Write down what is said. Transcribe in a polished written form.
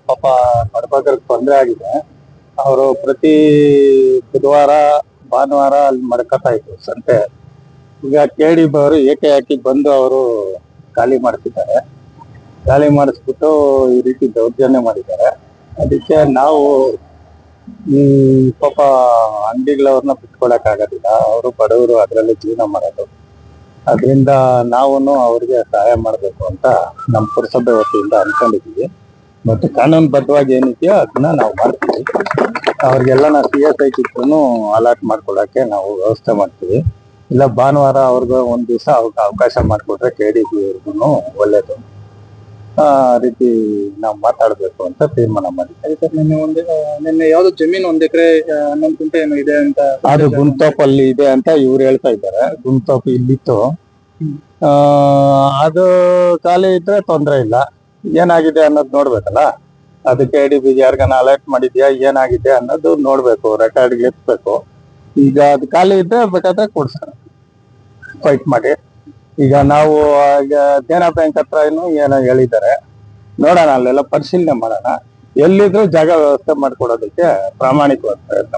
ಪಾಪ ಬಡಬಗ್ಗರಿಗೆ ತೊಂದರೆ ಆಗಿದೆ. ಅವರು ಪ್ರತಿ ಬುಧವಾರ ಭಾನುವಾರ ಅಲ್ಲಿ ಮಡ್ಕತಾ ಇದ್ರು ಸಂತೆ. ಈಗ ಕೇಳಿ ಅವರು ಏಕೆ ಹಾಕಿ ಬಂದು ಅವರು ಖಾಲಿ ಮಾಡ್ತಿದ್ದಾರೆ. ಖಾಲಿ ಮಾಡಿಸ್ಬಿಟ್ಟು ಈ ರೀತಿ ದೌರ್ಜನ್ಯ ಮಾಡಿದ್ದಾರೆ. ಅದಕ್ಕೆ ನಾವು ಈ ಪಾಪ ಅಂಗಡಿಗಳವ್ರನ್ನ ಬಿಟ್ಕೊಡಕ್ ಆಗೋದಿಲ್ಲ. ಅವರು ಬಡವರು, ಅದರಲ್ಲಿ ಜೀವನ ಮಾಡೋದು. ಅದರಿಂದ ನಾವು ಅವ್ರಿಗೆ ಸಹಾಯ ಮಾಡಬೇಕು ಅಂತ ನಮ್ಮ ಪುರಸಭೆ ವತಿಯಿಂದ ಅನ್ಕೊಂಡಿದೀವಿ. ಮತ್ತು ಕಾನೂನುಬದ್ಧವಾಗಿ ಏನಿದೆಯೋ ಅದನ್ನ ನಾವು ಮಾಡ್ತೀವಿ. ಅವ್ರಿಗೆಲ್ಲ ನಾವು PSI ಕಿಟ್ನು ಅಲಾಟ್ ಮಾಡ್ಕೊಡಕ್ಕೆ ನಾವು ವ್ಯವಸ್ಥೆ ಮಾಡ್ತೀವಿ. ಇಲ್ಲ ಭಾನುವಾರ ಅವ್ರಿಗೆ ಒಂದ್ ದಿವಸ ಅವಕಾಶ ಮಾಡಿಕೊಟ್ರೆ KDB ಅವ್ರಿಗೂ ಒಳ್ಳೇದು. ಆ ರೀತಿ ನಾವು ಮಾತಾಡ್ಬೇಕು ಅಂತ ತೀರ್ಮಾನ ಮಾಡಿದ್ವಿ. ಸರ್, ನಿನ್ನೆ ಯಾವ್ದು ಜಮೀನು 1 ಎಕರೆ 11 ಗುಂಟೆ ಏನೋ ಇದೆ ಅಂತ, ಅದು ಗುಂತೋಪಲ್ಲಿ ಇದೆ ಅಂತ ಇವ್ರು ಹೇಳ್ತಾ ಇದ್ದಾರೆ. ಗುಂತೋಪ್ ಇಲ್ಲಿತ್ತು. ಅದು ಖಾಲಿ ಇದ್ರೆ ತೊಂದ್ರೆ ಇಲ್ಲ. ಏನಾಗಿದೆ ಅನ್ನೋದು ನೋಡ್ಬೇಕಲ್ಲ. ಅದು KDB ಯಾರಿಗಾನ ಅಲರ್ಟ್ ಮಾಡಿದ್ಯಾ, ಏನಾಗಿದೆ ಅನ್ನೋದು ನೋಡ್ಬೇಕು, ರೆಕಾರ್ಡ್ಗೆ ಎತ್ಬೇಕು. ಈಗ ಅದು ಖಾಲಿ ಇದ್ರೆ ಬೇಕಾದ್ರೆ ಕೊಡ್ಸೋಣ, ಫೈಟ್ ಮಾಡಿ. ಈಗ ನಾವು ಈಗ ದೇನಾ ಬ್ಯಾಂಕ್ ಹತ್ರ ಏನೋ ಹೇಳಿದ್ದಾರೆ, ನೋಡೋಣ, ಅಲ್ಲೆಲ್ಲ ಪರಿಶೀಲನೆ ಮಾಡೋಣ. ಎಲ್ಲಿದ್ರು ಜಾಗ ವ್ಯವಸ್ಥೆ ಮಾಡ್ಕೊಡೋದಕ್ಕೆ ಪ್ರಾಮಾಣಿಕವಾದ ಪ್ರಯತ್ನ.